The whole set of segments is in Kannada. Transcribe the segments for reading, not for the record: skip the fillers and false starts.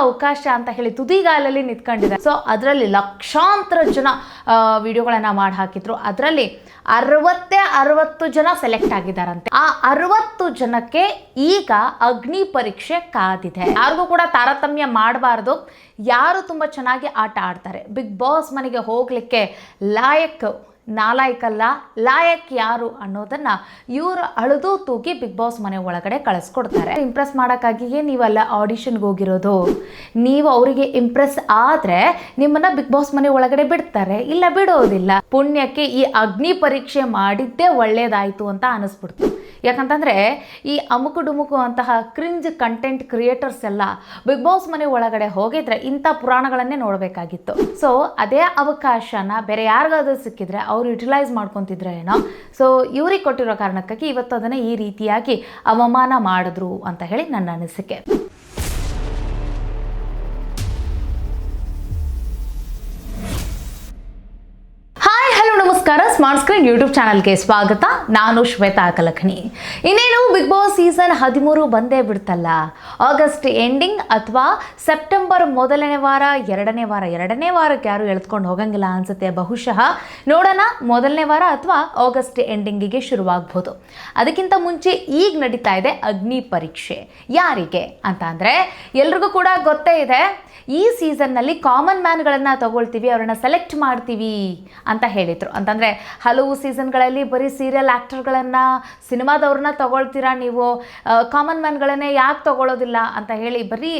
ಅವಕಾಶ ಅಂತ ಹೇಳಿ ತುದಿಗಾಲಲ್ಲಿ ನಿಂತ್ಕೊಂಡಿದ್ದಾರೆ. ಸೊ ಅದರಲ್ಲಿ ಲಕ್ಷಾಂತರ ಜನ ವಿಡಿಯೋಗಳನ್ನು ಮಾಡಿ ಹಾಕಿದ್ರು. ಅದರಲ್ಲಿ 60 ಜನ ಸೆಲೆಕ್ಟ್ ಆಗಿದ್ದಾರಂತೆ. ಆ 60 ಜನಕ್ಕೆ ಈಗ ಅಗ್ನಿ ಪರೀಕ್ಷೆ ಕಾದಿದೆ. ಯಾರಿಗೂ ಕೂಡ ತಾರತಮ್ಯ ಮಾಡಬಾರ್ದು, ಯಾರು ತುಂಬ ಚೆನ್ನಾಗಿ ಆಟ ಆಡ್ತಾರೆ, ಬಿಗ್ ಬಾಸ್ ಮನೆಗೆ ಹೋಗ್ಲಿಕ್ಕೆ ನಾಲಾಯಕಲ್ಲ, ಲಾಯಕ್ ಯಾರು ಅನ್ನೋದನ್ನ ಇವರು ಅಳೆದು ತೂಗಿ ಬಿಗ್ ಬಾಸ್ ಮನೆ ಒಳಗಡೆ ಕಳಿಸ್ಕೊಡ್ತಾರೆ. ಇಂಪ್ರೆಸ್ ಮಾಡೋಕ್ಕಾಗಿಯೇ ನೀವೆಲ್ಲ ಆಡಿಷನ್ಗೆ ಹೋಗಿರೋದು. ನೀವು ಅವರಿಗೆ ಇಂಪ್ರೆಸ್ ಆದರೆ ನಿಮ್ಮನ್ನ ಬಿಗ್ ಬಾಸ್ ಮನೆ ಒಳಗಡೆ ಬಿಡ್ತಾರೆ, ಇಲ್ಲ ಬಿಡೋದಿಲ್ಲ. ಪುಣ್ಯಕ್ಕೆ ಈ ಅಗ್ನಿ ಪರೀಕ್ಷೆ ಮಾಡಿದ್ದೇ ಒಳ್ಳೇದಾಯಿತು ಅಂತ ಅನಿಸ್ಬಿಡ್ತು. ಯಾಕಂತಂದರೆ ಈ ಅಮುಕು ಡುಮುಕು ಅಂತಹ ಕ್ರಿಂಜ್ ಕಂಟೆಂಟ್ ಕ್ರಿಯೇಟರ್ಸ್ ಎಲ್ಲ ಬಿಗ್ ಬಾಸ್ ಮನೆ ಒಳಗಡೆ ಹೋಗಿದ್ರೆ ಇಂಥ ಪುರಾಣಗಳನ್ನೇ ನೋಡಬೇಕಾಗಿತ್ತು. ಸೊ ಅದೇ ಅವಕಾಶನ ಬೇರೆ ಯಾರಿಗಾದ್ರೂ ಸಿಕ್ಕಿದ್ರೆ ಅವ್ರು ಯುಟಿಲೈಸ್ ಮಾಡ್ಕೊತಿದ್ರೆ ಏನೋ. ಸೊ ಇವ್ರಿಗೆ ಕೊಟ್ಟಿರೋ ಕಾರಣಕ್ಕಾಗಿ ಇವತ್ತು ಅದನ್ನು ಈ ರೀತಿಯಾಗಿ ಅವಮಾನ ಮಾಡಿದ್ರು ಅಂತ ಹೇಳಿ ನನ್ನ ಅನಿಸಿಕೆ. ನಮಸ್ಕಾರ, ಸ್ಮಾರ್ಟ್ ಸ್ಕ್ರೀನ್ ಯೂಟ್ಯೂಬ್ ಚಾನಲ್ಗೆ ಸ್ವಾಗತ. ನಾನು ಶ್ವೇತಾ ಕಲಖನಿ. ಇನ್ನೇನು ಬಿಗ್ ಬಾಸ್ ಸೀಸನ್ 13 ಬಂದೇ ಬಿಡ್ತಲ್ಲ. ಆಗಸ್ಟ್ ಎಂಡಿಂಗ್ ಅಥವಾ ಸೆಪ್ಟೆಂಬರ್ ಮೊದಲನೇ ವಾರ, ಎರಡನೇ ವಾರಕ್ಕೆ ಯಾರು ಎಳೆದುಕೊಂಡು ಹೋಗಂಗಿಲ್ಲ ಅನ್ಸುತ್ತೆ. ಬಹುಶಃ ನೋಡೋಣ, ಮೊದಲನೇ ವಾರ ಅಥವಾ ಆಗಸ್ಟ್ ಎಂಡಿಂಗಿಗೆ ಶುರುವಾಗ್ಬೋದು. ಅದಕ್ಕಿಂತ ಮುಂಚೆ ಈಗ ನಡೀತಾ ಇದೆ ಅಗ್ನಿ ಪರೀಕ್ಷೆ. ಯಾರಿಗೆ ಅಂತ ಅಂದರೆ ಎಲ್ರಿಗೂ ಕೂಡ ಗೊತ್ತೇ ಇದೆ. ಈ ಸೀಸನ್ನಲ್ಲಿ ಕಾಮನ್ ಮ್ಯಾನ್ಗಳನ್ನು ತಗೊಳ್ತೀವಿ, ಅವರನ್ನು ಸೆಲೆಕ್ಟ್ ಮಾಡ್ತೀವಿ ಅಂತ ಹೇಳಿದರು. ಅಂತಂದರೆ ಹಲವು ಸೀಸನ್ಗಳಲ್ಲಿ ಬರೀ ಸೀರಿಯಲ್ ಆ್ಯಕ್ಟರ್ಗಳನ್ನು, ಸಿನಿಮಾದವ್ರನ್ನ ತಗೊಳ್ತೀರಾ ನೀವು, ಕಾಮನ್ ಮ್ಯಾನ್ಗಳನ್ನೇ ಯಾಕೆ ತಗೊಳ್ಳೋದಿಲ್ಲ ಅಂತ ಹೇಳಿ ಬರೀ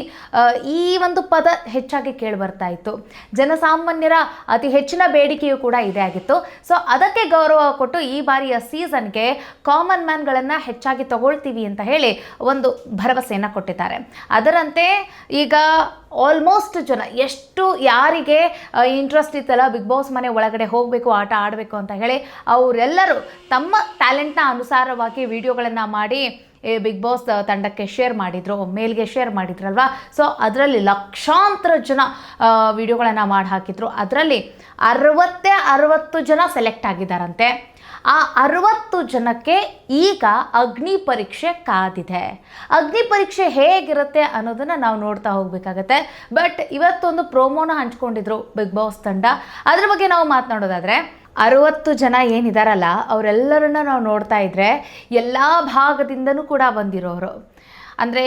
ಈ ಒಂದು ಪದ ಹೆಚ್ಚಾಗಿ ಕೇಳಿ ಬರ್ತಾ ಇತ್ತು. ಜನಸಾಮಾನ್ಯರ ಅತಿ ಹೆಚ್ಚಿನ ಬೇಡಿಕೆಯೂ ಕೂಡ ಇದೇ ಆಗಿತ್ತು. ಸೊ ಅದಕ್ಕೆ ಗೌರವ ಕೊಟ್ಟು ಈ ಬಾರಿಯ ಸೀಸನ್ಗೆ ಕಾಮನ್ ಮ್ಯಾನ್ಗಳನ್ನು ಹೆಚ್ಚಾಗಿ ತಗೊಳ್ತೀವಿ ಅಂತ ಹೇಳಿ ಒಂದು ಭರವಸೆಯನ್ನು ಕೊಟ್ಟಿದ್ದಾರೆ. ಅದರಂತೆ ಈಗ ಆಲ್ಮೋಸ್ಟ್ ಜನ ಎಷ್ಟು ಯಾರಿಗೆ ಇಂಟ್ರೆಸ್ಟ್ ಇತ್ತಲ್ಲ ಬಿಗ್ ಬಾಸ್ ಮನೆ ಒಳಗಡೆ ಹೋಗಬೇಕು, ಆಟ ಆಡಬೇಕು ಅಂತ ಹೇಳಿ, ಅವರೆಲ್ಲರೂ ತಮ್ಮ ಟ್ಯಾಲೆಂಟ್ನ ಅನುಸಾರವಾಗಿ ವಿಡಿಯೋಗಳನ್ನು ಮಾಡಿ ಬಿಗ್ ಬಾಸ್ ತಂಡಕ್ಕೆ ಶೇರ್ ಮಾಡಿದರು, ಮೇಲ್ಗೆ ಶೇರ್ ಮಾಡಿದ್ರಲ್ವ. ಸೊ ಅದರಲ್ಲಿ ಲಕ್ಷಾಂತರ ಜನ ವಿಡಿಯೋಗಳನ್ನು ಮಾಡಿ ಹಾಕಿದ್ರು. ಅದರಲ್ಲಿ 60 ಜನ ಸೆಲೆಕ್ಟ್ ಆಗಿದ್ದಾರಂತೆ. ಆ 60 ಜನಕ್ಕೆ ಈಗ ಅಗ್ನಿ ಪರೀಕ್ಷೆ ಕಾದಿದೆ. ಅಗ್ನಿ ಪರೀಕ್ಷೆ ಹೇಗಿರುತ್ತೆ ಅನ್ನೋದನ್ನು ನಾವು ನೋಡ್ತಾ ಹೋಗಬೇಕಾಗತ್ತೆ. ಬಟ್ ಇವತ್ತೊಂದು ಪ್ರೋಮೋನ ಹಂಚ್ಕೊಂಡಿದ್ರು ಬಿಗ್ ಬಾಸ್ ತಂಡ. ಅದ್ರ ಬಗ್ಗೆ ನಾವು ಮಾತನಾಡೋದಾದರೆ 60 ಜನ ಏನಿದಾರಲ್ಲ ಅವರೆಲ್ಲರನ್ನ ನಾವು ನೋಡ್ತಾ ಇದ್ರೆ ಎಲ್ಲ ಭಾಗದಿಂದನೂ ಕೂಡ ಬಂದಿರೋರು. ಅಂದರೆ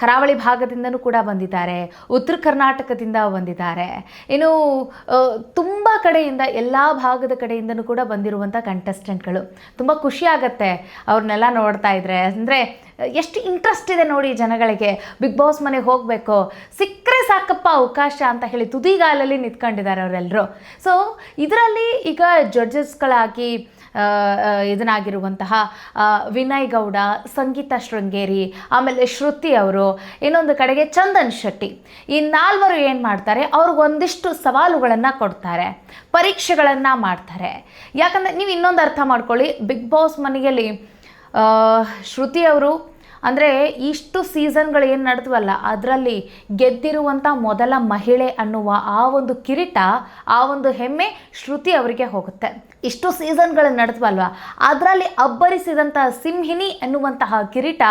ಕರಾವಳಿ ಭಾಗದಿಂದನೂ ಕೂಡ ಬಂದಿದ್ದಾರೆ, ಉತ್ತರ ಕರ್ನಾಟಕದಿಂದ ಬಂದಿದ್ದಾರೆ, ಇನ್ನು ತುಂಬ ಕಡೆಯಿಂದ ಎಲ್ಲ ಭಾಗದ ಕಡೆಯಿಂದನೂ ಕೂಡ ಬಂದಿರುವಂಥ ಕಂಟೆಸ್ಟೆಂಟ್ಗಳು. ತುಂಬ ಖುಷಿಯಾಗತ್ತೆ ಅವ್ರನ್ನೆಲ್ಲ ನೋಡ್ತಾ ಇದ್ರೆ. ಅಂದರೆ ಎಷ್ಟು ಇಂಟ್ರೆಸ್ಟ್ ಇದೆ ನೋಡಿ ಜನಗಳಿಗೆ, ಬಿಗ್ ಬಾಸ್ ಮನೆಗೆ ಹೋಗಬೇಕು, ಸಿಕ್ಕರೆ ಸಾಕಪ್ಪ ಅವಕಾಶ ಅಂತ ಹೇಳಿ ತುದಿಗಾಲಲ್ಲಿ ನಿಂತ್ಕೊಂಡಿದ್ದಾರೆ ಅವರೆಲ್ಲರೂ. ಸೊ ಇದರಲ್ಲಿ ಈಗ ಜಡ್ಜಸ್ಗಳಾಗಿ ಇದನ್ನಾಗಿರುವಂತಹ ವಿನಯ್ ಗೌಡ, ಸಂಗೀತ ಶೃಂಗೇರಿ, ಆಮೇಲೆ ಶ್ರುತಿ ಅವರು, ಇನ್ನೊಂದು ಕಡೆಗೆ ಚಂದನ್ ಶೆಟ್ಟಿ, ಈ 4 ಏನು ಮಾಡ್ತಾರೆ, ಅವ್ರಿಗೊಂದಿಷ್ಟು ಸವಾಲುಗಳನ್ನು ಕೊಡ್ತಾರೆ, ಪರೀಕ್ಷೆಗಳನ್ನು ಮಾಡ್ತಾರೆ. ಯಾಕಂದರೆ ನೀವು ಇನ್ನೊಂದು ಅರ್ಥ ಮಾಡ್ಕೊಳ್ಳಿ, ಬಿಗ್ ಬಾಸ್ ಮನೆಯಲ್ಲಿ ಶ್ರುತಿ ಅವರು ಅಂದರೆ ಇಷ್ಟು ಸೀಸನ್ಗಳು ಏನು ನಡೆದ್ವಲ್ಲ ಅದರಲ್ಲಿ ಗೆದ್ದಿರುವಂಥ ಮೊದಲ ಮಹಿಳೆ ಅನ್ನುವ ಆ ಒಂದು ಕಿರೀಟ, ಆ ಒಂದು ಹೆಮ್ಮೆ ಶ್ರುತಿ ಅವರಿಗೆ ಹೋಗುತ್ತೆ. ಇಷ್ಟು ಸೀಸನ್ಗಳು ನಡೆದ್ವಲ್ವ ಅದರಲ್ಲಿ ಅಬ್ಬರಿಸಿದಂಥ ಸಿಂಹಿನಿ ಎನ್ನುವಂತಹ ಕಿರೀಟ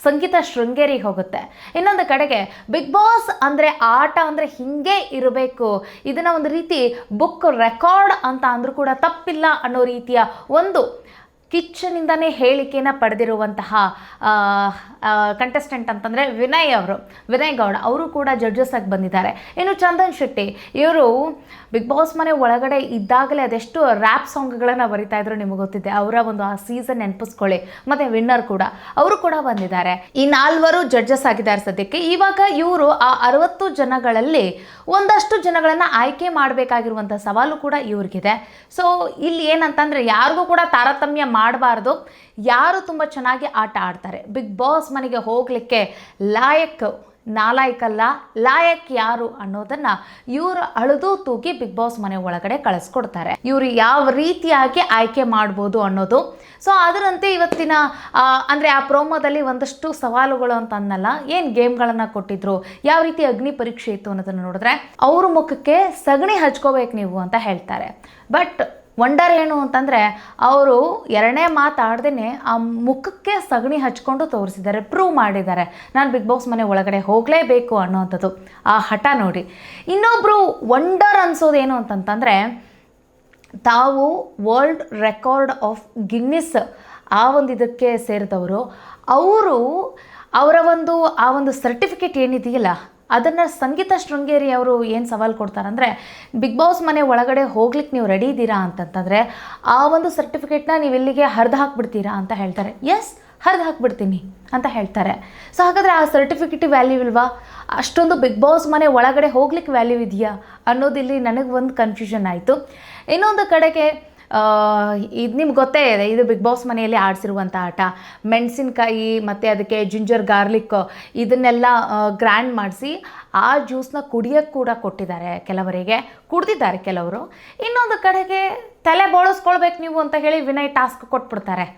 ಸಂಗೀತ ಶೃಂಗೇರಿಗೆ ಹೋಗುತ್ತೆ. ಇನ್ನೊಂದು ಕಡೆಗೆ ಬಿಗ್ ಬಾಸ್ ಅಂದರೆ ಆಟ ಅಂದರೆ ಹೀಗೆ ಇರಬೇಕು, ಇದನ್ನು ಒಂದು ರೀತಿ ಬುಕ್ ರೆಕಾರ್ಡ್ ಅಂತ ಅಂದರೂ ಕೂಡ ತಪ್ಪಿಲ್ಲ ಅನ್ನೋ ರೀತಿಯ ಒಂದು ಕಿಚ್ಚನಿಂದನೇ ಹೇಳಿಕೆಯನ್ನು ಪಡೆದಿರುವಂತಹ ಕಂಟೆಸ್ಟೆಂಟ್ ಅಂತಂದರೆ ವಿನಯ್ ಗೌಡ ಅವರು ಕೂಡ ಜಡ್ಜಸ್ ಆಗಿ ಬಂದಿದ್ದಾರೆ. ಇನ್ನು ಚಂದನ್ ಶೆಟ್ಟಿ ಇವರು ಬಿಗ್ ಬಾಸ್ ಮನೆ ಒಳಗಡೆ ಇದ್ದಾಗಲೇ ಅದೆಷ್ಟು ರ್ಯಾಪ್ ಸಾಂಗ್ಗಳನ್ನು ಬರಿತಾ ಇದ್ರು ನಿಮಗೆ ಗೊತ್ತಿದೆ. ಅವರ ಒಂದು ಆ ಸೀಸನ್ ನೆನಪಿಸ್ಕೊಳ್ಳಿ. ಮತ್ತು ವಿನ್ನರ್ ಕೂಡ ಅವರು ಕೂಡ ಬಂದಿದ್ದಾರೆ. ಈ 4 ಜಡ್ಜಸ್ ಆಗಿದ್ದಾರೆ ಸದ್ಯಕ್ಕೆ. ಇವಾಗ ಇವರು ಆ 60 ಜನಗಳಲ್ಲಿ ಒಂದಷ್ಟು ಜನಗಳನ್ನು ಆಯ್ಕೆ ಮಾಡಬೇಕಾಗಿರುವಂಥ ಸವಾಲು ಕೂಡ ಇವ್ರಿಗಿದೆ. ಸೊ ಇಲ್ಲಿ ಏನಂತಂದರೆ ಯಾರಿಗೂ ಕೂಡ ತಾರತಮ್ಯ ಮಾಡಬಾರ್ದು, ಯಾರು ತುಂಬ ಚೆನ್ನಾಗಿ ಆಟ ಆಡ್ತಾರೆ, ಬಿಗ್ ಬಾಸ್ ಮನೆಗೆ ಹೋಗಲಿಕ್ಕೆ ನಾಲಾಯಕಲ್ಲ, ಲಾಯಕ್ ಯಾರು ಅನ್ನೋದನ್ನು ಇವರು ಅಳೆದು ತೂಗಿ ಬಿಗ್ ಬಾಸ್ ಮನೆ ಒಳಗಡೆ ಕಳಿಸ್ಕೊಡ್ತಾರೆ. ಇವರು ಯಾವ ರೀತಿಯಾಗಿ ಆಯ್ಕೆ ಮಾಡ್ಬೋದು ಅನ್ನೋದು. ಸೊ ಅದರಂತೆ ಇವತ್ತಿನ ಅಂದರೆ ಆ ಪ್ರೋಮೋದಲ್ಲಿ ಒಂದಷ್ಟು ಸವಾಲುಗಳು ಅಂತ ಅನ್ನಲ್ಲ, ಏನು ಗೇಮ್ಗಳನ್ನು ಕೊಟ್ಟಿದ್ರು, ಯಾವ ರೀತಿ ಅಗ್ನಿ ಪರೀಕ್ಷೆ ಇತ್ತು ಅನ್ನೋದನ್ನು ನೋಡಿದ್ರೆ ಅವ್ರ ಮುಖಕ್ಕೆ ಸಗಣಿ ಹಚ್ಕೋಬೇಕು ನೀವು ಅಂತ ಹೇಳ್ತಾರೆ. ಬಟ್ ವಂಡರ್ ಏನು ಅಂತಂದರೆ ಅವರು ಎರಡನೇ ಮಾತಾಡ್ದೇ ಆ ಮುಖಕ್ಕೆ ಸಗಣಿ ಹಚ್ಕೊಂಡು ತೋರಿಸಿದ್ದಾರೆ, ಪ್ರೂವ್ ಮಾಡಿದ್ದಾರೆ ನಾನು ಬಿಗ್ ಬಾಸ್ ಮನೆ ಒಳಗಡೆ ಹೋಗಲೇಬೇಕು ಅನ್ನೋವಂಥದ್ದು. ಆ ಹಠ ನೋಡಿ. ಇನ್ನೊಬ್ಬರು ವಂಡರ್ ಅನ್ಸೋದೇನು ಅಂತಂತಂದರೆ, ತಾವು ವರ್ಲ್ಡ್ ರೆಕಾರ್ಡ್ ಆಫ್ ಗಿನ್ನಿಸ್ ಆ ಒಂದು ಇದಕ್ಕೆ ಸೇರಿದವರು. ಅವರು ಅವರ ಆ ಒಂದು ಸರ್ಟಿಫಿಕೇಟ್ ಏನಿದೆಯಲ್ಲ ಅದನ್ನು ಸಂಗೀತ ಶೃಂಗೇರಿ ಅವರು ಏನು ಸವಾಲು ಕೊಡ್ತಾರಂದರೆ, ಬಿಗ್ ಬಾಸ್ ಮನೆ ಒಳಗಡೆ ಹೋಗ್ಲಿಕ್ಕೆ ನೀವು ರೆಡಿ ಇದ್ದೀರಾ ಅಂತಂತಂದರೆ ಆ ಒಂದು ಸರ್ಟಿಫಿಕೇಟ್ನ ನೀವು ಇಲ್ಲಿಗೆ ಹರಿದು ಹಾಕ್ಬಿಡ್ತೀರಾ ಅಂತ ಹೇಳ್ತಾರೆ. ಎಸ್, ಹರಿದು ಹಾಕ್ಬಿಡ್ತೀನಿ ಅಂತ ಹೇಳ್ತಾರೆ. ಸೊ ಹಾಗಾದರೆ ಆ ಸರ್ಟಿಫಿಕೇಟ್ ವ್ಯಾಲ್ಯೂ ಇಲ್ವಾ? ಅಷ್ಟೊಂದು ಬಿಗ್ ಬಾಸ್ ಮನೆ ಒಳಗಡೆ ಹೋಗ್ಲಿಕ್ಕೆ ವ್ಯಾಲ್ಯೂ ಇದೆಯಾ ಅನ್ನೋದಿಲ್ಲಿ ನನಗೆ ಒಂದು ಕನ್ಫ್ಯೂಷನ್ ಆಯಿತು. ಇನ್ನೊಂದು ಕಡೆಗೆ ಇದು ನಿಮ್ಗೆ ಗೊತ್ತೇ ಇದೆ, ಇದು ಬಿಗ್ ಬಾಸ್ ಮನೆಯಲ್ಲಿ ಆಡಿಸಿರುವಂಥ ಆಟ. ಮೆಣಸಿನ್ಕಾಯಿ ಮತ್ತು ಅದಕ್ಕೆ ಜಿಂಜರ್ ಗಾರ್ಲಿಕ್ ಇದನ್ನೆಲ್ಲ ಗ್ರ್ಯಾಂಡ್ ಮಾಡಿಸಿ ಆ ಜ್ಯೂಸನ್ನ ಕುಡಿಯೋಕ್ಕೆ ಕೂಡ ಕೊಟ್ಟಿದ್ದಾರೆ. ಕೆಲವರಿಗೆ ಕುಡ್ದಿದ್ದಾರೆ ಕೆಲವರು. ಇನ್ನೊಂದು ಕಡೆಗೆ ತಲೆ ಬೋಳಿಸ್ಕೊಳ್ಬೇಕು ನೀವು ಅಂತ ಹೇಳಿ ವಿನಯ್ ಟಾಸ್ಕ್ ಕೊಟ್ಬಿಡ್ತಾರೆ.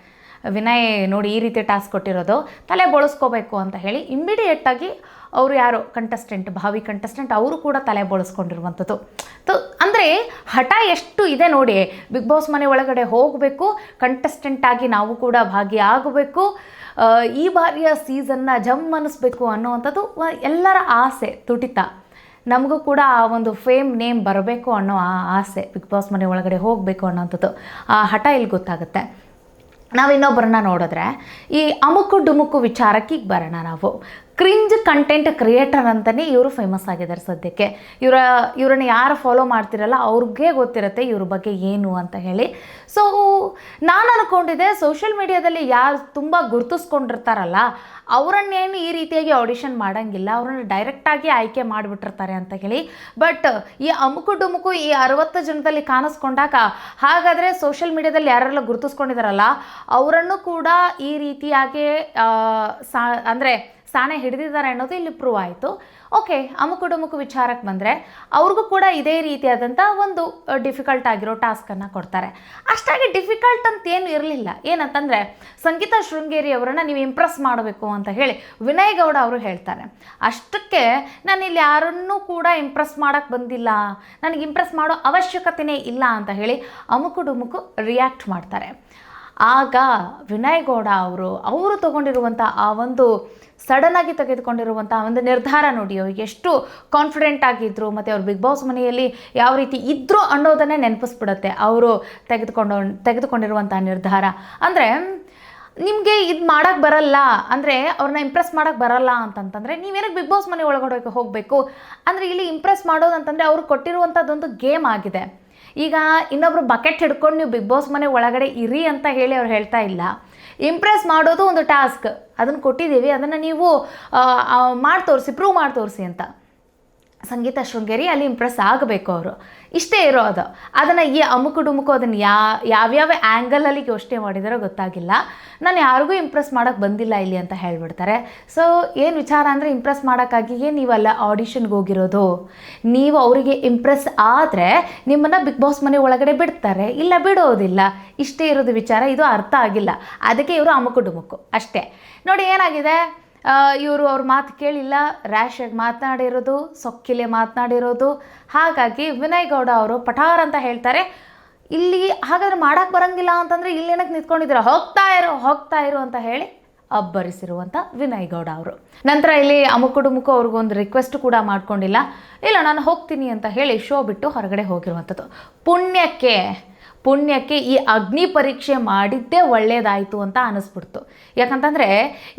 ವಿನಯ್ ನೋಡಿ ಈ ರೀತಿ ಟಾಸ್ಕ್ ಕೊಟ್ಟಿರೋದು, ತಲೆ ಬೋಳಿಸ್ಕೋಬೇಕು ಅಂತ ಹೇಳಿ ಇಮ್ಮಿಡಿಯೇಟಾಗಿ ಅವರು ಯಾರೋ ಕಂಟೆಸ್ಟೆಂಟ್, ಭಾವಿ ಕಂಟೆಸ್ಟೆಂಟ್, ಅವರು ಕೂಡ ತಲೆ ಬೋಳಿಸ್ಕೊಂಡಿರುವಂಥದ್ದು. ಅಂದರೆ ಹಠ ಎಷ್ಟು ಇದೆ ನೋಡಿ. ಬಿಗ್ ಬಾಸ್ ಮನೆ ಒಳಗಡೆ ಹೋಗಬೇಕು, ಕಂಟೆಸ್ಟೆಂಟಾಗಿ ನಾವು ಕೂಡ ಭಾಗಿಯಾಗಬೇಕು, ಈ ಬಾರಿಯ ಸೀಸನ್ನ ಜಮ್ ಅನ್ನಿಸ್ಬೇಕು ಅನ್ನೋವಂಥದ್ದು ಎಲ್ಲರ ಆಸೆ, ತುಟಿತ. ನಮಗೂ ಕೂಡ ಆ ಒಂದು ಫೇಮ್ ನೇಮ್ ಬರಬೇಕು ಅನ್ನೋ ಆ ಆಸೆ, ಬಿಗ್ ಬಾಸ್ ಮನೆ ಒಳಗಡೆ ಹೋಗಬೇಕು ಅನ್ನೋವಂಥದ್ದು. ಆ ಹಠ ಇಲ್ಲಿ ಗೊತ್ತಾಗುತ್ತೆ. ನಾವು ಇನ್ನೊಬ್ಬರನ್ನ ನೋಡಿದ್ರೆ ಈ ಅಮುಕು ಡುಮುಕು ವಿಚಾರಕ್ಕೆ ಈಗ ಬರೋಣ. ನಾವು ಕ್ರಿಂಜ್ ಕಂಟೆಂಟ್ ಕ್ರಿಯೇಟರ್ ಅಂತಲೇ ಇವರು ಫೇಮಸ್ ಆಗಿದ್ದಾರೆ ಸದ್ಯಕ್ಕೆ. ಇವರನ್ನ ಯಾರು ಫಾಲೋ ಮಾಡ್ತಿರಲ್ಲ ಅವ್ರಿಗೆ ಗೊತ್ತಿರುತ್ತೆ ಇವ್ರ ಬಗ್ಗೆ ಏನು ಅಂತ ಹೇಳಿ. ಸೊ ನಾನು ಅಂದ್ಕೊಂಡಿದ್ದೆ ಸೋಷಿಯಲ್ ಮೀಡಿಯಾದಲ್ಲಿ ಯಾರು ತುಂಬ ಗುರುತಿಸ್ಕೊಂಡಿರ್ತಾರಲ್ಲ ಅವರನ್ನೇನು ಈ ರೀತಿಯಾಗಿ ಆಡಿಷನ್ ಮಾಡೋಂಗಿಲ್ಲ, ಅವ್ರನ್ನ ಡೈರೆಕ್ಟಾಗಿ ಆಯ್ಕೆ ಮಾಡಿಬಿಟ್ಟಿರ್ತಾರೆ ಅಂತ ಹೇಳಿ. ಬಟ್ ಈ ಅಮುಕು ಡುಮುಕು ಈ 60 ಜನದಲ್ಲಿ ಕಾಣಿಸ್ಕೊಂಡಾಗ ಹಾಗಾದರೆ ಸೋಷಿಯಲ್ ಮೀಡಿಯಾದಲ್ಲಿ ಯಾರೆಲ್ಲ ಗುರುತಿಸ್ಕೊಂಡಿದ್ದಾರಲ್ಲ ಅವರನ್ನು ಕೂಡ ಈ ರೀತಿಯಾಗಿ ಅಂದರೆ ಸಾಣೆ ಹಿಡಿದಿದ್ದಾರೆ ಅನ್ನೋದು ಇಲ್ಲಿ ಪ್ರೂವ್ ಆಯಿತು. ಓಕೆ, ಅಮುಕು ಡುಮುಕು ವಿಚಾರಕ್ಕೆ ಬಂದರೆ ಅವ್ರಿಗೂ ಕೂಡ ಇದೇ ರೀತಿಯಾದಂಥ ಒಂದು ಡಿಫಿಕಲ್ಟ್ ಆಗಿರೋ ಟಾಸ್ಕನ್ನು ಕೊಡ್ತಾರೆ. ಅಷ್ಟಾಗಿ ಡಿಫಿಕಲ್ಟ್ ಅಂತ ಏನು ಇರಲಿಲ್ಲ. ಏನಂತಂದರೆ ಸಂಗೀತ ಶೃಂಗೇರಿ ಅವರನ್ನು ನೀವು ಇಂಪ್ರೆಸ್ ಮಾಡಬೇಕು ಅಂತ ಹೇಳಿ ವಿನಯ್ ಗೌಡ ಅವರು ಹೇಳ್ತಾರೆ. ಅಷ್ಟಕ್ಕೆ ನಾನಿಲ್ಲಿ ಯಾರನ್ನೂ ಕೂಡ ಇಂಪ್ರೆಸ್ ಮಾಡೋಕ್ಕೆ ಬಂದಿಲ್ಲ, ನನಗೆ ಇಂಪ್ರೆಸ್ ಮಾಡೋ ಅವಶ್ಯಕತೆಯೇ ಇಲ್ಲ ಅಂತ ಹೇಳಿ ಅಮುಕು ಡುಮುಕು ರಿಯಾಕ್ಟ್ ಮಾಡ್ತಾರೆ. ಆಗ ವಿನಯ್ ಗೌಡ ಅವರು ತಗೊಂಡಿರುವಂಥ ಆ ಒಂದು ಸಡನ್ನಾಗಿ ತೆಗೆದುಕೊಂಡಿರುವಂಥ ಒಂದು ನಿರ್ಧಾರ ನೋಡಿ, ಅವ್ರಿಗೆ ಎಷ್ಟು ಕಾನ್ಫಿಡೆಂಟ್ ಆಗಿದ್ದರು ಮತ್ತು ಅವ್ರು ಬಿಗ್ ಬಾಸ್ ಮನೆಯಲ್ಲಿ ಯಾವ ರೀತಿ ಇದ್ದರು ಅನ್ನೋದನ್ನೇ ನೆನಪಿಸ್ಬಿಡುತ್ತೆ ಅವರು ತೆಗೆದುಕೊಂಡಿರುವಂಥ ನಿರ್ಧಾರ. ಅಂದರೆ ನಿಮಗೆ ಇದು ಮಾಡೋಕ್ಕೆ ಬರಲ್ಲ ಅಂದರೆ ಅವ್ರನ್ನ ಇಂಪ್ರೆಸ್ ಮಾಡೋಕ್ಕೆ ಬರಲ್ಲ ಅಂತಂತಂದರೆ ನೀವೇನಕ್ಕೆ ಬಿಗ್ ಬಾಸ್ ಮನೆ ಒಳಗಡೆ ಹೋಗಬೇಕು ಅಂದರೆ ಇಲ್ಲಿ ಇಂಪ್ರೆಸ್ ಮಾಡೋದಂತಂದರೆ ಅವ್ರು ಕೊಟ್ಟಿರುವಂಥದ್ದೊಂದು ಗೇಮ್ ಆಗಿದೆ. ಈಗ ಇನ್ನೊಬ್ರು ಬಕೆಟ್ ಹಿಡ್ಕೊಂಡು ನೀವು ಬಿಗ್ ಬಾಸ್ ಮನೆ ಒಳಗಡೆ ಇರಿ ಅಂತ ಹೇಳಿ ಅವ್ರು ಹೇಳ್ತಾ ಇಲ್ಲ. ಇಂಪ್ರೆಸ್ ಮಾಡೋದು ಒಂದು ಟಾಸ್ಕ್, ಅದನ್ನು ಕೊಟ್ಟಿದ್ದೀವಿ, ಅದನ್ನು ನೀವು ಮಾಡಿ ತೋರಿಸಿ, ಪ್ರೂವ್ ಮಾಡಿ ತೋರಿಸಿ ಅಂತ. ಸಂಗೀತ ಶೃಂಗೇರಿ ಅಲ್ಲಿ ಇಂಪ್ರೆಸ್ ಆಗಬೇಕು ಅವರು, ಇಷ್ಟೇ ಇರೋದು. ಅದನ್ನು ಈ ಅಮುಕು ಡುಮುಕು ಅದನ್ನು ಯಾವ್ಯಾವ ಆ್ಯಂಗಲಲ್ಲಿ ಯೋಚನೆ ಮಾಡಿದಾರೋ ಗೊತ್ತಾಗಿಲ್ಲ. ನಾನು ಯಾರಿಗೂ ಇಂಪ್ರೆಸ್ ಮಾಡೋಕ್ಕೆ ಬಂದಿಲ್ಲ ಇಲ್ಲಿ ಅಂತ ಹೇಳಿಬಿಡ್ತಾರೆ. ಸೊ ಏನು ವಿಚಾರ ಅಂದರೆ ಇಂಪ್ರೆಸ್ ಮಾಡೋಕ್ಕಾಗಿಯೇ ನೀವಲ್ಲ ಆಡಿಷನ್ಗೆ ಹೋಗಿರೋದು. ನೀವು ಅವರಿಗೆ ಇಂಪ್ರೆಸ್ ಆದರೆ ನಿಮ್ಮನ್ನು ಬಿಗ್ ಬಾಸ್ ಮನೆ ಒಳಗಡೆ ಬಿಡ್ತಾರೆ, ಇಲ್ಲ ಬಿಡೋದಿಲ್ಲ. ಇಷ್ಟೇ ಇರೋದು ವಿಚಾರ. ಇದು ಅರ್ಥ ಆಗಿಲ್ಲ, ಅದಕ್ಕೆ ಇವರು ಅಮುಕು ಡುಮುಕು ಅಷ್ಟೇ. ನೋಡಿ ಏನಾಗಿದೆ, ಇವರು ಅವ್ರ ಮಾತು ಕೇಳಿಲ್ಲ, ರ್ಯಾಶಾಗಿ ಮಾತನಾಡಿರೋದು, ಸೊಕ್ಕಿಲೆ ಮಾತನಾಡಿರೋದು. ಹಾಗಾಗಿ ವಿನಯ್ ಗೌಡ ಅವರು ಪಠಾರ್ ಅಂತ ಹೇಳ್ತಾರೆ, ಇಲ್ಲಿ ಹಾಗಾದ್ರೆ ಮಾಡೋಕ್ಕೆ ಬರೋಂಗಿಲ್ಲ ಅಂತಂದರೆ ಇಲ್ಲೇನಕ್ಕೆ ನಿಂತ್ಕೊಂಡಿದ್ದೀರ, ಹೋಗ್ತಾ ಇರು ಅಂತ ಹೇಳಿ ಅಬ್ಬರಿಸಿರುವಂಥ ವಿನಯ್ ಗೌಡ ಅವರು. ನಂತರ ಇಲ್ಲಿ ಅಮುಕು ಡುಮುಕು ಅವ್ರಿಗೊಂದು ರಿಕ್ವೆಸ್ಟ್ ಕೂಡ ಮಾಡ್ಕೊಂಡಿಲ್ಲ, ಇಲ್ಲ ನಾನು ಹೋಗ್ತೀನಿ ಅಂತ ಹೇಳಿ ಶೋ ಬಿಟ್ಟು ಹೊರಗಡೆ ಹೋಗಿರುವಂಥದ್ದು. ಪುಣ್ಯಕ್ಕೆ ಈ ಅಗ್ನಿ ಪರೀಕ್ಷೆ ಮಾಡಿದ್ದೇ ಒಳ್ಳೆಯದಾಯಿತು ಅಂತ ಅನ್ನಿಸ್ಬಿಡ್ತು. ಯಾಕಂತಂದರೆ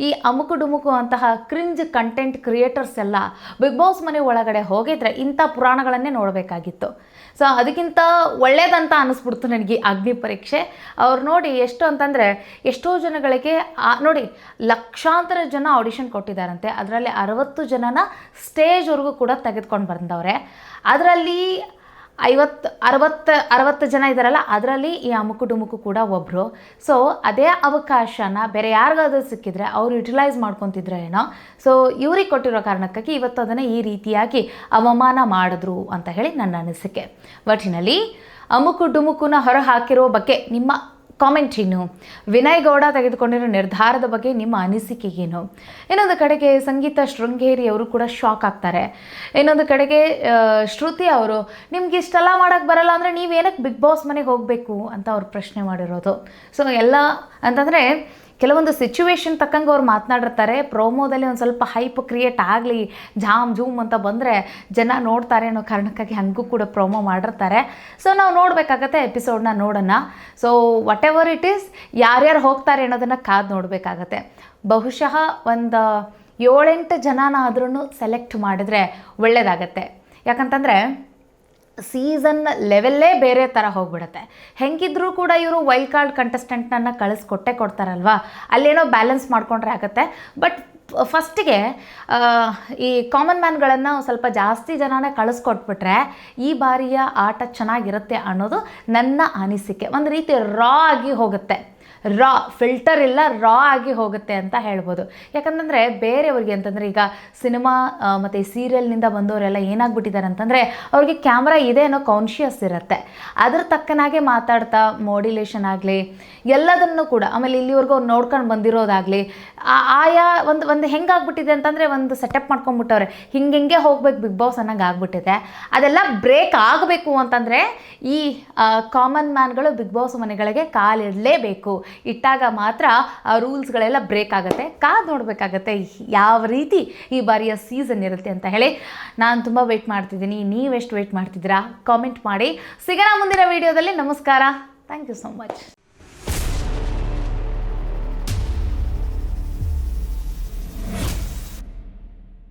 ಈ ಅಮುಕು ಡುಮುಕು ಅಂತಹ ಕ್ರಿಂಜ್ ಕಂಟೆಂಟ್ ಕ್ರಿಯೇಟರ್ಸ್ ಎಲ್ಲ ಬಿಗ್ ಬಾಸ್ ಮನೆ ಒಳಗಡೆ ಹೋಗಿದ್ರೆ ಇಂಥ ಪುರಾಣಗಳನ್ನೇ ನೋಡಬೇಕಾಗಿತ್ತು. ಸೊ ಅದಕ್ಕಿಂತ ಒಳ್ಳೇದಂತ ಅನ್ನಿಸ್ಬಿಡ್ತು ನನಗೆ ಅಗ್ನಿ ಪರೀಕ್ಷೆ. ಅವ್ರು ನೋಡಿ ಎಷ್ಟು ಅಂತಂದರೆ ಎಷ್ಟೋ ಜನಗಳಿಗೆ ನೋಡಿ ಲಕ್ಷಾಂತರ ಜನ ಆಡಿಷನ್ ಕೊಟ್ಟಿದ್ದಾರಂತೆ. ಅದರಲ್ಲಿ 60 ಜನನ ಸ್ಟೇಜ್ವರೆಗೂ ಕೂಡ ತೆಗೆದುಕೊಂಡು ಬಂದವ್ರೆ. ಅದರಲ್ಲಿ 60 ಜನ ಇದ್ದಾರಲ್ಲ, ಅದರಲ್ಲಿ ಈ ಅಮುಕು ಡುಮುಕು ಕೂಡ ಒಬ್ಬರು. ಸೊ ಅದೇ ಅವಕಾಶನ ಬೇರೆ ಯಾರಿಗಾದ್ರೂ ಸಿಕ್ಕಿದ್ರೆ ಅವ್ರು ಯುಟಿಲೈಸ್ ಮಾಡ್ಕೊತಿದ್ರೆ ಏನೋ. ಸೊ ಇವ್ರಿಗೆ ಕೊಟ್ಟಿರೋ ಕಾರಣಕ್ಕಾಗಿ ಇವತ್ತು ಅದನ್ನು ಈ ರೀತಿಯಾಗಿ ಅವಮಾನ ಮಾಡಿದ್ರು ಅಂತ ಹೇಳಿ ನನ್ನ ಅನಿಸಿಕೆ. ಒಟ್ಟಿನಲ್ಲಿ ಅಮುಕು ಡುಮುಕುನ ಹೊರ ಹಾಕಿರೋ ಬಗ್ಗೆ ನಿಮ್ಮ ಕಾಮೆಂಟ್ ಏನು? ವಿನಯ್ ಗೌಡ ತೆಗೆದುಕೊಂಡಿರೋ ನಿರ್ಧಾರದ ಬಗ್ಗೆ ನಿಮ್ಮ ಅನಿಸಿಕೆ ಏನು? ಇನ್ನೊಂದು ಕಡೆಗೆ ಸಂಗೀತ ಶೃಂಗೇರಿ ಅವರು ಕೂಡ ಶಾಕ್ ಆಗ್ತಾರೆ. ಇನ್ನೊಂದು ಕಡೆಗೆ ಶ್ರುತಿ ಅವರು ನಿಮ್ಗೆ ಇಷ್ಟೆಲ್ಲ ಮಾಡೋಕ್ಕೆ ಬರಲ್ಲ ಅಂದರೆ ನೀವೇನಕ್ಕೆ ಬಿಗ್ ಬಾಸ್ ಮನೆಗೆ ಹೋಗಬೇಕು ಅಂತ ಅವ್ರು ಪ್ರಶ್ನೆ ಮಾಡಿರೋದು. ಸೊ ಎಲ್ಲ ಅಂತಂದರೆ ಕೆಲವೊಂದು ಸಿಚುವೇಶನ್ ತಕ್ಕಂಗೆ ಅವ್ರು ಮಾತನಾಡಿರ್ತಾರೆ. ಪ್ರೋಮೋದಲ್ಲಿ ಒಂದು ಸ್ವಲ್ಪ ಹೈಪ್ ಕ್ರಿಯೇಟ್ ಆಗಲಿ, ಜಾಮ್ ಜೂಮ್ ಅಂತ ಬಂದರೆ ಜನ ನೋಡ್ತಾರೆ ಅನ್ನೋ ಕಾರಣಕ್ಕಾಗಿ ಹಂಗೂ ಕೂಡ ಪ್ರೋಮೋ ಮಾಡಿರ್ತಾರೆ. ಸೊ ನಾವು ನೋಡಬೇಕಾಗತ್ತೆ, ಎಪಿಸೋಡ್ನ ನೋಡೋಣ. So what ever it is, ಯಾರ್ಯಾರು ಹೋಗ್ತಾರೆ ಅನ್ನೋದನ್ನು ಕಾದು ನೋಡಬೇಕಾಗತ್ತೆ. ಬಹುಶಃ ಒಂದು 7-8 ಜನನಾದ್ರೂ ಸೆಲೆಕ್ಟ್ ಮಾಡಿದರೆ ಒಳ್ಳೆಯದಾಗತ್ತೆ. ಯಾಕಂತಂದರೆ ಸೀಸನ್ ಲೆವೆಲ್ಲೇ ಬೇರೆ ಥರ ಹೋಗ್ಬಿಡುತ್ತೆ. ಹೆಂಗಿದ್ರೂ ಕೂಡ ಇವರು ವೈಲ್ಡ್ ಕಾರ್ಡ್ ಕಂಟೆಸ್ಟೆಂಟ್ನನ್ನು ಕಳಿಸ್ಕೊಟ್ಟೆ ಕೊಡ್ತಾರಲ್ವ, ಅಲ್ಲೇನೋ ಬ್ಯಾಲೆನ್ಸ್ ಮಾಡಿಕೊಂಡ್ರೆ ಆಗುತ್ತೆ. ಬಟ್ ಫಸ್ಟಿಗೆ ಈ ಕಾಮನ್ ಮ್ಯಾನ್ಗಳನ್ನು ಸ್ವಲ್ಪ ಜಾಸ್ತಿ ಜನನೇ ಕಳಿಸ್ಕೊಟ್ಬಿಟ್ರೆ ಈ ಬಾರಿಯ ಆಟ ಚೆನ್ನಾಗಿರುತ್ತೆ ಅನ್ನೋದು ನನ್ನ ಅನಿಸಿಕೆ. ಒಂದು ರೀತಿ ರಾ ಆಗಿ ಹೋಗುತ್ತೆ, ರಾ ಫಿಲ್ಟರ್ ಇಲ್ಲ, ರಾ ಆಗಿ ಹೋಗುತ್ತೆ ಅಂತ ಹೇಳ್ಬೋದು. ಯಾಕಂತಂದರೆ ಬೇರೆಯವ್ರಿಗೆ ಅಂತಂದರೆ ಈಗ ಸಿನಿಮಾ ಮತ್ತು ಸೀರಿಯಲ್ನಿಂದ ಬಂದವರೆಲ್ಲ ಏನಾಗ್ಬಿಟ್ಟಿದ್ದಾರೆ ಅಂತಂದರೆ ಅವ್ರಿಗೆ ಕ್ಯಾಮ್ರಾ ಇದೆ ಅನ್ನೋ ಕಾನ್ಷಿಯಸ್ ಇರುತ್ತೆ. ಅದ್ರ ತಕ್ಕನಾಗೆ ಮಾತಾಡ್ತಾ ಮಾಡ್ಯುಲೇಷನ್ ಆಗಲಿ ಎಲ್ಲದನ್ನು ಕೂಡ, ಆಮೇಲೆ ಇಲ್ಲಿವರೆಗೂ ಅವ್ರು ನೋಡ್ಕೊಂಡು ಬಂದಿರೋದಾಗಲಿ, ಆಯಾ ಒಂದು ಹೆಂಗಾಗ್ಬಿಟ್ಟಿದೆ ಅಂತಂದರೆ ಒಂದು ಸೆಟಪ್ ಮಾಡ್ಕೊಂಡ್ಬಿಟ್ಟವ್ರೆ, ಹಿಂಗೆ ಹೋಗ್ಬೇಕು ಬಿಗ್ ಬಾಸ್ ಅನ್ನೋಂಗೆ ಆಗ್ಬಿಟ್ಟಿದೆ. ಅದೆಲ್ಲ ಬ್ರೇಕ್ ಆಗಬೇಕು ಅಂತಂದರೆ ಈ ಕಾಮನ್ ಮ್ಯಾನ್ಗಳು ಬಿಗ್ ಬಾಸ್ ಮನೆಗಳಿಗೆ ಕಾಲಿಡಲೇಬೇಕು. ಇಟ್ಟಾಗ ಮಾತ್ರ ಆ ರೂಲ್ಸ್ಗಳೆಲ್ಲ ಬ್ರೇಕ್ ಆಗುತ್ತೆ. ಕಾದು ನೋಡಬೇಕಾಗತ್ತೆ ಯಾವ ರೀತಿ ಈ ಬಾರಿಯ ಸೀಸನ್ ಇರುತ್ತೆ ಅಂತ ಹೇಳಿ. ನಾನು ತುಂಬ ವೆಯ್ಟ್ ಮಾಡ್ತಿದ್ದೀನಿ. ನೀವೆಷ್ಟು ವೆಯ್ಟ್ ಮಾಡ್ತಿದ್ದೀರಾ? ಕಾಮೆಂಟ್ ಮಾಡಿ. ಸಿಗೋಣ ಮುಂದಿನ ವೀಡಿಯೋದಲ್ಲಿ. ನಮಸ್ಕಾರ. Thank you so much.